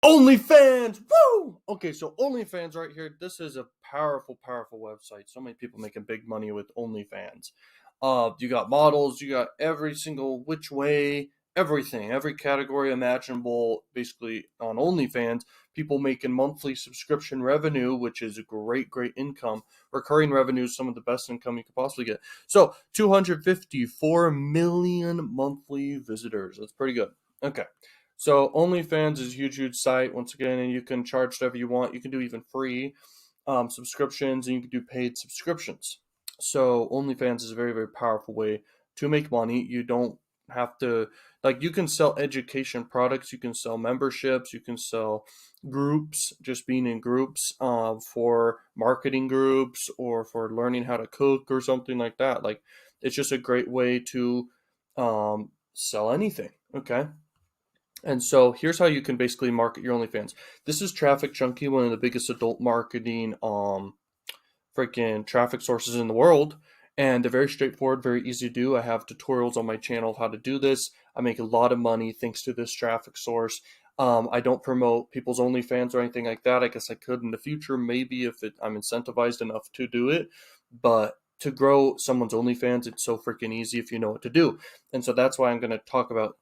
OnlyFans! Woo! Okay, so OnlyFans right here. This is a powerful, powerful website. So many people making big money with OnlyFans. You got models, you got every single which way, everything, every category imaginable, basically on OnlyFans. People making monthly subscription revenue, which is a great, great income. Recurring revenue is some of the best income you could possibly get. So 254 million monthly visitors. That's pretty good. Okay. So OnlyFans is a huge, huge site once again, and you can charge whatever you want. You can do even free subscriptions, and you can do paid subscriptions. So OnlyFans is a very, very powerful way to make money. You don't have to you can sell education products, you can sell memberships, you can sell groups, just being in groups for marketing groups or for learning how to cook or something like that. Like it's just a great way to sell anything. Okay. And so here's how you can basically market your OnlyFans. This is TrafficJunky, one of the biggest adult marketing freaking traffic sources in the world. And they're very straightforward, very easy to do. I have tutorials on my channel of how to do this. I make a lot of money thanks to this traffic source. I don't promote people's OnlyFans or anything like that. I guess I could in the future, maybe if I'm incentivized enough to do it. But to grow someone's OnlyFans, it's so freaking easy if you know what to do. And so that's why I'm going to talk about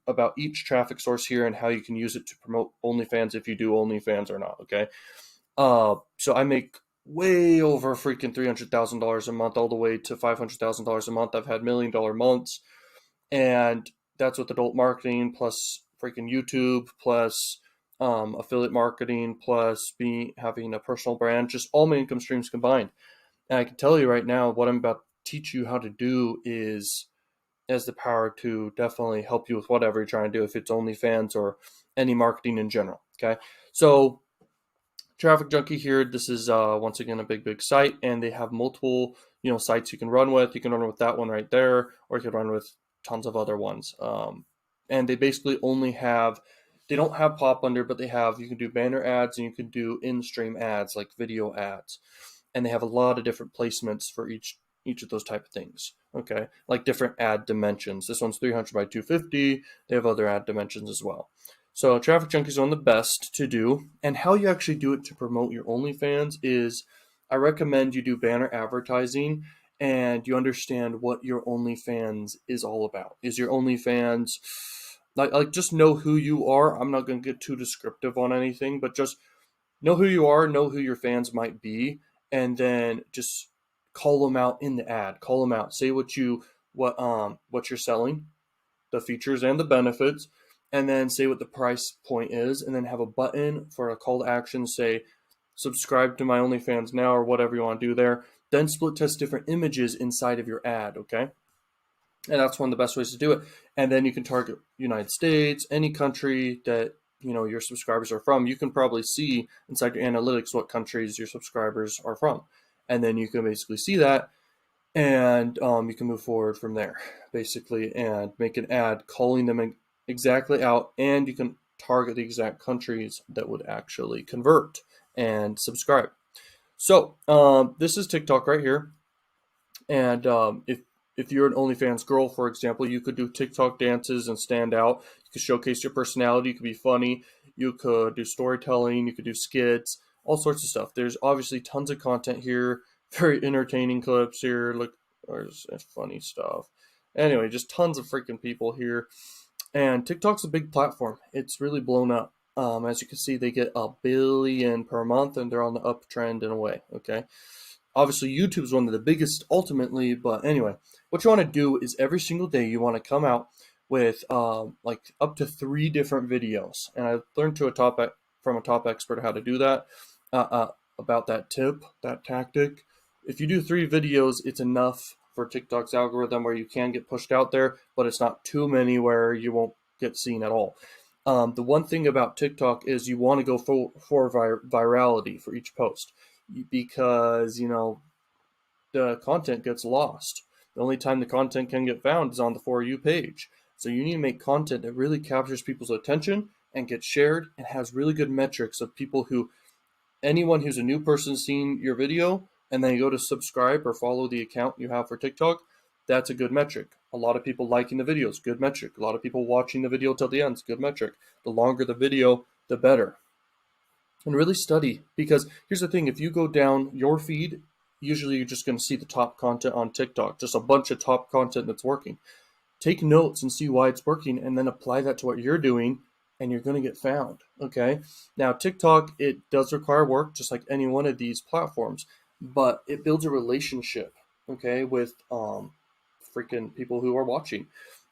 about each traffic source here and how you can use it to promote OnlyFans if you do OnlyFans or not. Okay. So I make way over freaking $300,000 a month, all the way to $500,000 a month. I've had $1 million months, and that's with adult marketing plus freaking YouTube plus affiliate marketing plus having a personal brand, just all my income streams combined. And I can tell you right now, what I'm about to teach you how to do has the power to definitely help you with whatever you're trying to do, if it's OnlyFans or any marketing in general. Okay. So TrafficJunky here, this is once again a big, big site, and they have multiple, sites you can run with. You can run with that one right there, or you can run with tons of other ones. And they basically they don't have pop under, but you can do banner ads and you can do in-stream ads like video ads. And they have a lot of different placements for each of those type of things. Okay, like different ad dimensions. This one's 300 by 250. They have other ad dimensions as well. So TrafficJunky is one of the best to do. And how you actually do it to promote your OnlyFans is, I recommend you do banner advertising and you understand what your OnlyFans is all about. Is your OnlyFans like just know who you are? I'm not going to get too descriptive on anything, but just know who you are, know who your fans might be, and then just call them out in the ad. Call them out. Say what you're selling, the features and the benefits, and then say what the price point is, and then have a button for a call to action. Say, subscribe to my OnlyFans now, or whatever you want to do there. Then split test different images inside of your ad. Okay. And that's one of the best ways to do it. And then you can target United States, any country that your subscribers are from. You can probably see inside your analytics what countries your subscribers are from, and then you can basically see that, and you can move forward from there, basically, and make an ad calling them exactly out, and you can target the exact countries that would actually convert and subscribe. So this is TikTok right here, and if you're an OnlyFans girl, for example, you could do TikTok dances and stand out. You could showcase your personality. You could be funny. You could do storytelling. You could do skits, all sorts of stuff. There's obviously tons of content here, very entertaining clips here. Look, there's funny stuff. Anyway, just tons of freaking people here. And TikTok's a big platform. It's really blown up. As you can see, they get 1 billion per month, and they're on the uptrend in a way. Okay. Obviously, YouTube is one of the biggest ultimately, but anyway, what you want to do is every single day you want to come out with like up to 3 different videos. And I learned from a top expert how to do that, about that tip, that tactic. If you do 3 videos, it's enough for TikTok's algorithm where you can get pushed out there, but it's not too many where you won't get seen at all. The one thing about TikTok is you want to go for virality for each post, because the content gets lost. The only time the content can get found is on the For You page. So you need to make content that really captures people's attention and gets shared and has really good metrics of anyone who's a new person seeing your video and then you go to subscribe or follow the account you have for TikTok. That's a good metric. A lot of people liking the videos, good metric. A lot of people watching the video till the end, good metric. The longer the video, the better. And really study, because here's the thing: if you go down your feed, usually you're just going to see the top content on TikTok, just a bunch of top content that's working. Take notes and see why it's working, and then apply that to what you're doing, and you're going to get found. Okay. Now, TikTok, it does require work, just like any one of these platforms, but it builds a relationship, okay, with freaking people who are watching.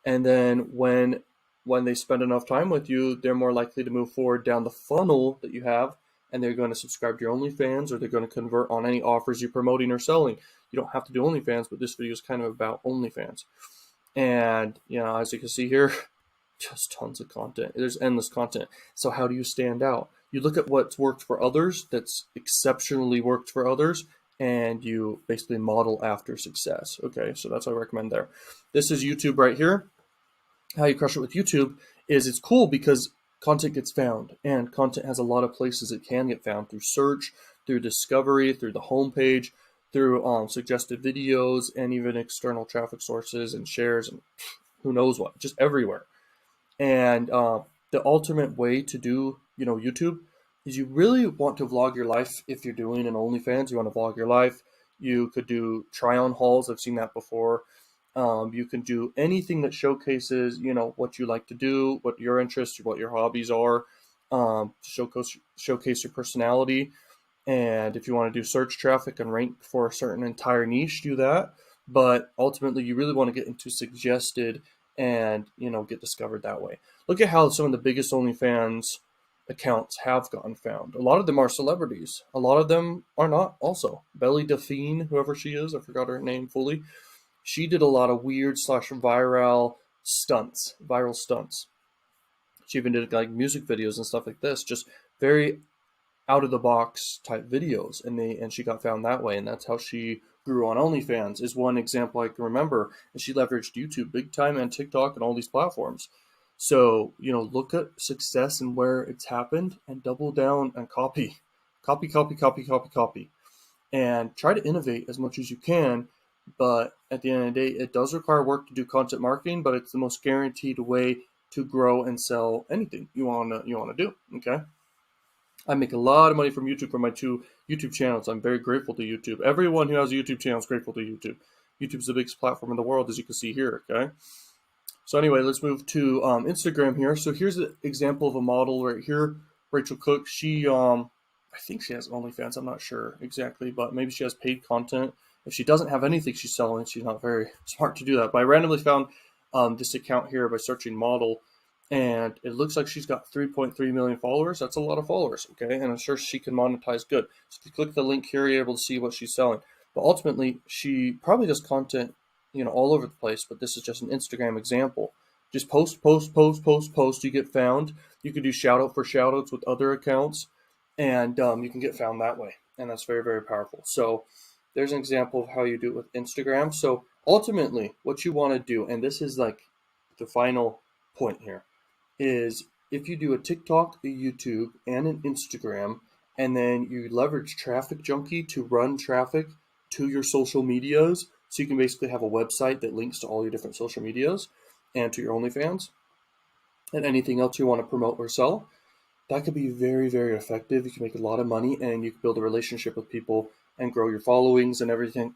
And then when they spend enough time with you, they're more likely to move forward down the funnel that you have, and they're going to subscribe to your OnlyFans, or they're going to convert on any offers you're promoting or selling. You don't have to do OnlyFans, but this video is kind of about OnlyFans. And, as you can see here, just tons of content. There's endless content. So how do you stand out? You look at what's worked for others, that's exceptionally worked for others, and you basically model after success. Okay, so that's what I recommend there. This is YouTube right here. How you crush it with YouTube is it's cool because content gets found, and content has a lot of places it can get found: through search, through discovery, through the homepage, through suggested videos, and even external traffic sources and shares, and who knows what, just everywhere. And the ultimate way to do YouTube is you really want to vlog your life. If you're doing an OnlyFans, you want to vlog your life. You could do try-on hauls. I've seen that before. You can do anything that showcases, what you like to do, what your interests, what your hobbies are, showcase your personality. And if you want to do search traffic and rank for a certain entire niche, do that. But ultimately, you really want to get into suggested and, get discovered that way. Look at how some of the biggest OnlyFans accounts have gotten found. A lot of them are celebrities. A lot of them are not also. Belly Delphine, whoever she is, I forgot her name fully. She did a lot of weird / viral stunts. She even did like music videos and stuff like this, just very out of the box type videos, and she got found that way, and that's how she grew on OnlyFans. Is one example I can remember, and she leveraged YouTube big time and TikTok and all these platforms. So look at success and where it's happened, and double down and copy, and try to innovate as much as you can. But at the end of the day, it does require work to do content marketing, but it's the most guaranteed way to grow and sell anything you wanna do. Okay. I make a lot of money from YouTube from my 2 YouTube channels. I'm very grateful to YouTube. Everyone who has a YouTube channel is grateful to YouTube. YouTube's the biggest platform in the world, as you can see here, okay? So anyway, let's move to Instagram here. So here's an example of a model right here. Rachel Cook, she, I think she has OnlyFans. I'm not sure exactly, but maybe she has paid content. If she doesn't have anything she's selling, she's not very smart to do that. But I randomly found this account here by searching model, and it looks like she's got 3.3 million followers. That's a lot of followers, okay? And I'm sure she can monetize good. So if you click the link here, you're able to see what she's selling. But ultimately, she probably does content, all over the place, but this is just an Instagram example. Just post. You get found. You can do shout out for shout outs with other accounts, and you can get found that way. And that's very, very powerful. So there's an example of how you do it with Instagram. So ultimately, what you want to do, and this is like the final point here, is if you do a TikTok, a YouTube, and an Instagram, and then you leverage TrafficJunky to run traffic to your social medias, so you can basically have a website that links to all your different social medias and to your OnlyFans and anything else you want to promote or sell. That could be very, very effective. You can make a lot of money, and you can build a relationship with people and grow your followings and everything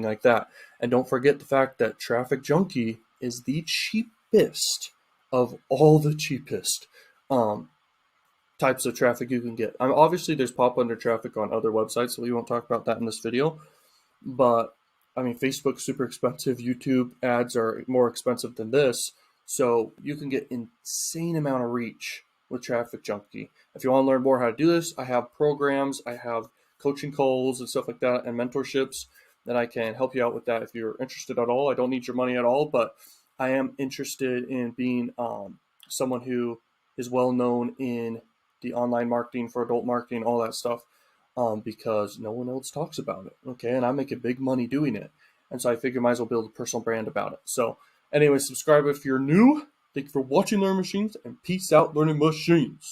like that. And don't forget the fact that TrafficJunky is the cheapest of all the cheapest types of traffic you can get. Obviously, there's pop under traffic on other websites, so we won't talk about that in this video. But Facebook's super expensive. YouTube ads are more expensive than this, so you can get insane amount of reach with TrafficJunky. If you want to learn more how to do this, I have programs, I have coaching calls and stuff like that, and mentorships that I can help you out with that if you're interested at all. I don't need your money at all, but I am interested in being someone who is well known in the online marketing, for adult marketing, all that stuff, because no one else talks about it. Okay, and I'm making big money doing it, and so I figure I might as well build a personal brand about it. So anyway, subscribe if you're new. Thank you for watching Learn Machines, and peace out, learning machines.